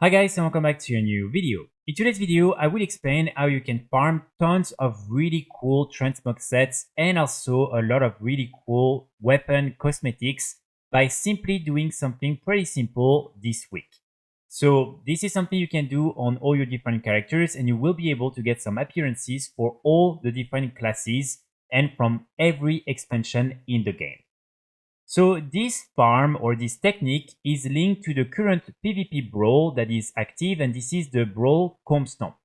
Hi guys and welcome back to a new video. In today's video, I will explain how you can farm tons of really cool transmog sets and also a lot of really cool weapon cosmetics by simply doing something pretty simple this week. So this is something you can do on all your different characters and you will be able to get some appearances for all the different classes and from every expansion in the game. So this farm or this technique is linked to the current PvP brawl that is active, and this is the brawl Comb Stomp.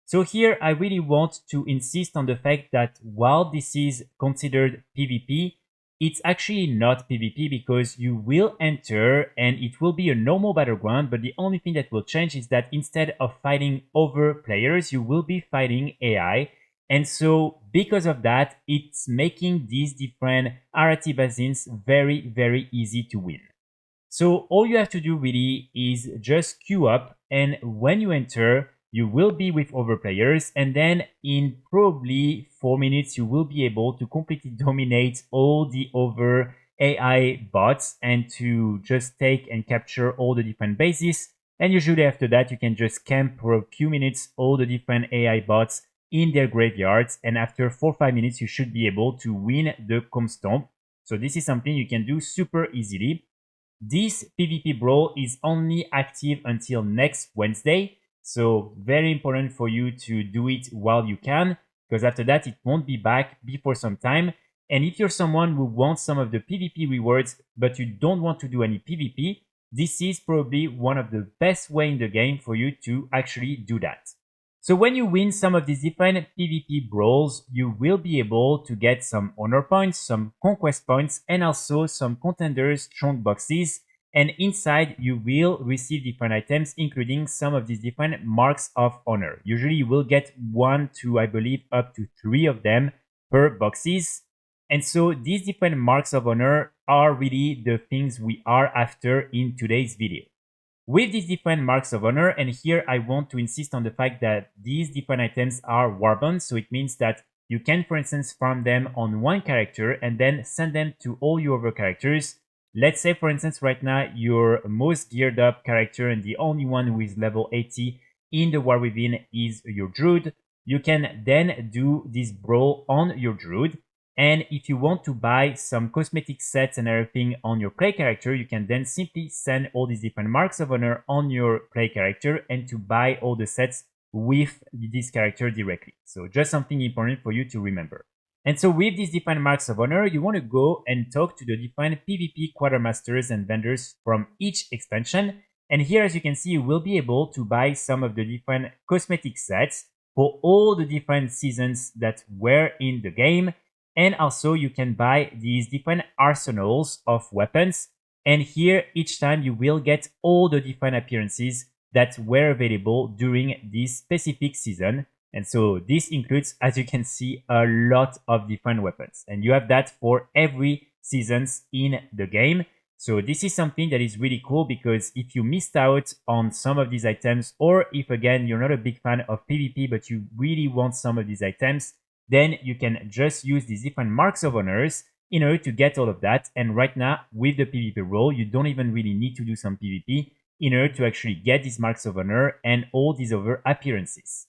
So here I really want to insist on the fact that while this is considered PvP, it's actually not PvP because you will enter and it will be a normal battleground, but the only thing that will change is that instead of fighting over players, you will be fighting AI. And so because of that, it's making these different RT basins very, very easy to win. So all you have to do really is just queue up, and when you enter, you will be with other players, and then in probably 4 minutes, you will be able to completely dominate all the other AI bots and to just take and capture all the different bases. And usually after that, you can just camp for a few minutes all the different AI bots in their graveyards, and after 4 or 5 minutes, you should be able to win the Comb Stomp. So this is something you can do super easily. This PvP brawl is only active until next Wednesday, so very important for you to do it while you can, because after that it won't be back before some time. And if you're someone who wants some of the PvP rewards but you don't want to do any PvP, this is probably one of the best way in the game for you to actually do that. So when you win some of these different PvP brawls, you will be able to get some honor points, some conquest points, and also some contenders strong boxes. And inside you will receive different items, including some of these different marks of honor. Usually you will get 1 to, I believe, up to 3 of them per boxes. And so these different marks of honor are really the things we are after in today's video. With these different marks of honor, and here I want to insist on the fact that these different items are warbond, so it means that you can, for instance, farm them on one character and then send them to all your other characters. Let's say, for instance, right now your most geared up character and the only one who is level 80 in the War Within is your Druid. You can then do this brawl on your Druid. And if you want to buy some cosmetic sets and everything on your play character, you can then simply send all these different marks of honor on your play character and to buy all the sets with this character directly. So just something important for you to remember. And so with these different marks of honor, you want to go and talk to the different PvP quartermasters and vendors from each expansion. And here, as you can see, you will be able to buy some of the different cosmetic sets for all the different seasons that were in the game. And also you can buy these different arsenals of weapons. And here, each time you will get all the different appearances that were available during this specific season. And so this includes, as you can see, a lot of different weapons. And you have that for every seasons in the game. So this is something that is really cool, because if you missed out on some of these items, or if again, you're not a big fan of PvP, but you really want some of these items, then you can just use these different marks of honors in order to get all of that. And right now, with the PvP role, you don't even really need to do some PvP in order to actually get these marks of honor and all these other appearances.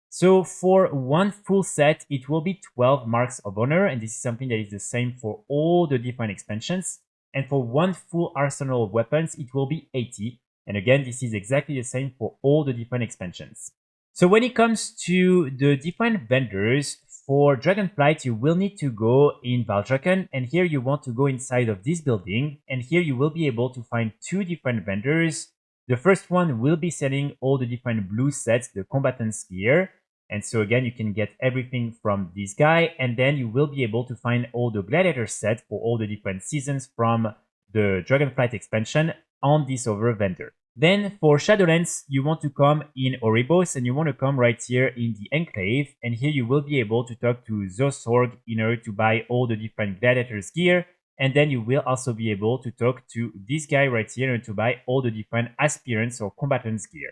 So for one full set, it will be 12 marks of honor, and this is something that is the same for all the different expansions. And for one full arsenal of weapons, it will be 80. And again, this is exactly the same for all the different expansions. So when it comes to the different vendors, for Dragonflight, you will need to go in Valdraken, and here you want to go inside of this building, and here you will be able to find 2 different vendors. The first one will be selling all the different blue sets, the combatant's gear. And so again, you can get everything from this guy, and then you will be able to find all the gladiator sets for all the different seasons from the Dragonflight expansion on this other vendor. Then for Shadowlands, you want to come in Oribos, and you want to come right here in the Enclave, and here you will be able to talk to Zosorg in order to buy all the different gladiators gear. And then you will also be able to talk to this guy right here to buy all the different aspirants or combatants gear.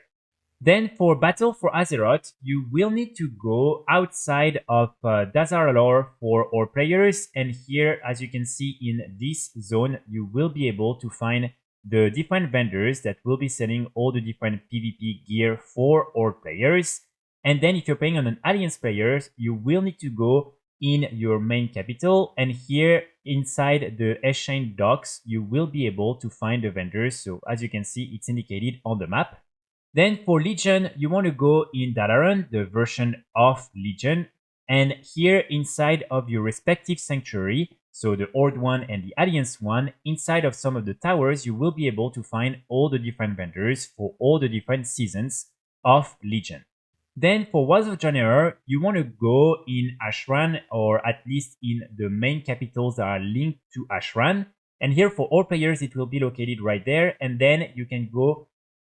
Then for Battle for Azeroth, you will need to go outside of Dazar'alor for our players. And here, as you can see in this zone, you will be able to find the different vendors that will be selling all the different PvP gear for all players. And then if you're playing on an alliance players, you will need to go in your main capital, and here inside the Exchange docks, you will be able to find the vendors. So as you can see, it's indicated on the map. Then for Legion, you want to go in Dalaran, the version of Legion, and here inside of your respective sanctuary, so the Horde one and the Alliance one, inside of some of the towers, you will be able to find all the different vendors for all the different seasons of Legion. Then for Wilds of Genre, you want to go in Ashran, or at least in the main capitals that are linked to Ashran. And here for all players, it will be located right there. And then you can go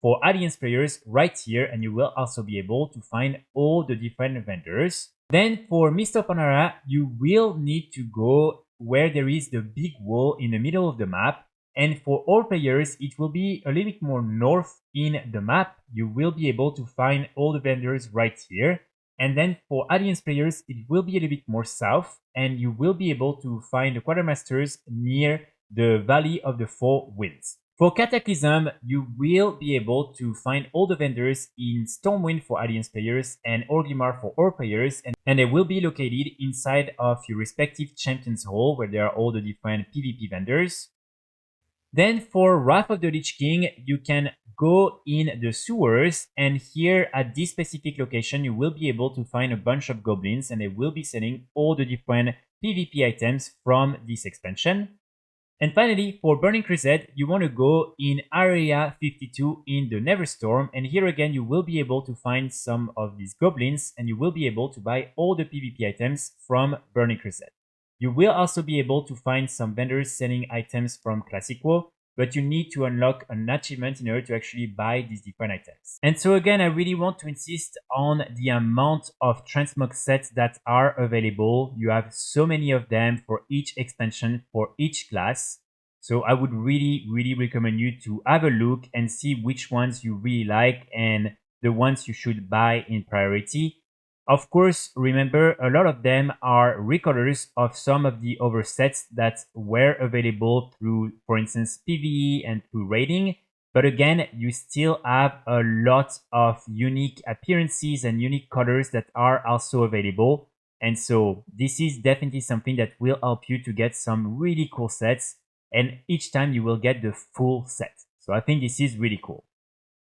for Alliance players right here, and you will also be able to find all the different vendors. Then for Mist of Panara, you will need to go where there is the big wall in the middle of the map. And for all players, it will be a little bit more north in the map. You will be able to find all the vendors right here. And then for Alliance players, it will be a little bit more south, and you will be able to find the Quartermasters near the Valley of the Four Winds. For Cataclysm, you will be able to find all the vendors in Stormwind for Alliance players and Orgrimmar for all players, and they will be located inside of your respective Champions Hall, where there are all the different PvP vendors. Then for Wrath of the Lich King, you can go in the sewers, and here at this specific location, you will be able to find a bunch of goblins, and they will be selling all the different PvP items from this expansion. And finally, for Burning Crusade, you want to go in Area 52 in the Neverstorm, and here again you will be able to find some of these goblins, and you will be able to buy all the PvP items from Burning Crusade. You will also be able to find some vendors selling items from Classic WoW, but you need to unlock an achievement in order to actually buy these different items. And so again, I really want to insist on the amount of Transmog sets that are available. You have so many of them for each expansion, for each class. So I would really recommend you to have a look and see which ones you really like and the ones you should buy in priority. Of course, remember, a lot of them are recolors of some of the other sets that were available through, for instance, PvE and through raiding. But again, you still have a lot of unique appearances and unique colors that are also available. And so this is definitely something that will help you to get some really cool sets. And each time you will get the full set. So I think this is really cool.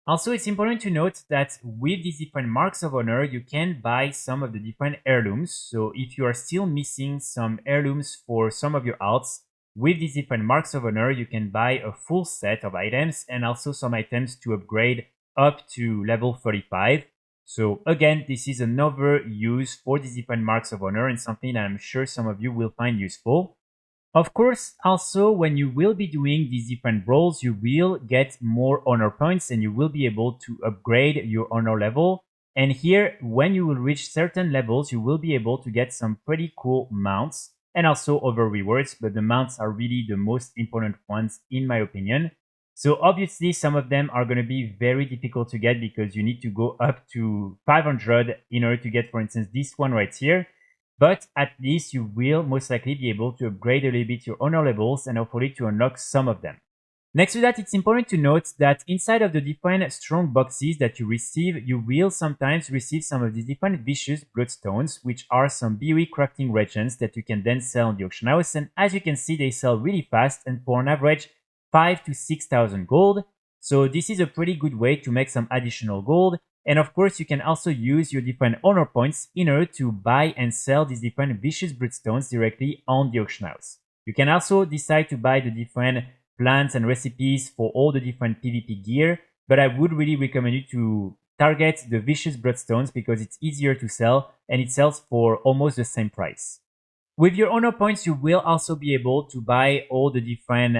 Also, it's important to note that with these different marks of honor, you can buy some of the different heirlooms. So if you are still missing some heirlooms for some of your alts, with these different marks of honor, you can buy a full set of items and also some items to upgrade up to level 35. So again, this is another use for these different marks of honor and something that I'm sure some of you will find useful. Of course, also when you will be doing these different roles, you will get more honor points and you will be able to upgrade your honor level. And here, when you will reach certain levels, you will be able to get some pretty cool mounts and also other rewards, but the mounts are really the most important ones in my opinion. So obviously, some of them are going to be very difficult to get because you need to go up to 500 in order to get, for instance, this one right here. But at least you will most likely be able to upgrade a little bit your honor levels and hopefully to unlock some of them. Next to that, it's important to note that inside of the different strong boxes that you receive, you will sometimes receive some of these different vicious bloodstones, which are some BOE crafting reagents that you can then sell on the auction house. And as you can see, they sell really fast and for an average 5,000 to 6,000 gold. So this is a pretty good way to make some additional gold. And of course, you can also use your different honor points in order to buy and sell these different vicious bloodstones directly on the auction house. You can also decide to buy the different plants and recipes for all the different PvP gear, but I would really recommend you to target the vicious bloodstones because it's easier to sell and it sells for almost the same price. With your honor points, you will also be able to buy all the different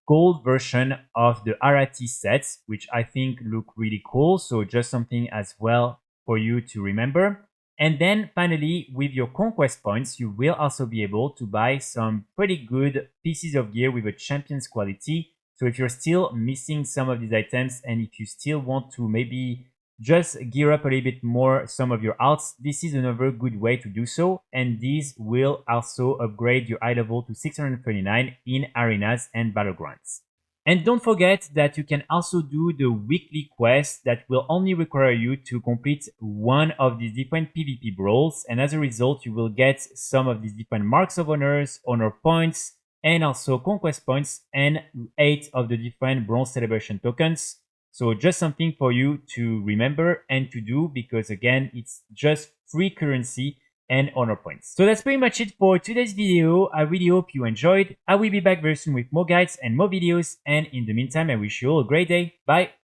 gold version of the Arati sets, which I think look really cool. So just something as well for you to remember. And then finally, with your conquest points, you will also be able to buy some pretty good pieces of gear with a champion's quality. So if you're still missing some of these items and if you still want to maybe just gear up a little bit more some of your alts, this is another good way to do so, and these will also upgrade your eye level to 639 in arenas and battlegrounds. And don't forget that you can also do the weekly quest that will only require you to complete one of these different PvP brawls, and as a result you will get some of these different marks of honors, honor points, and also conquest points, and 8 of the different bronze celebration tokens. So just something for you to remember and to do, because again, it's just free currency and honor points. So that's pretty much it for today's video. I really hope you enjoyed. I will be back very soon with more guides and more videos. And in the meantime, I wish you all a great day. Bye!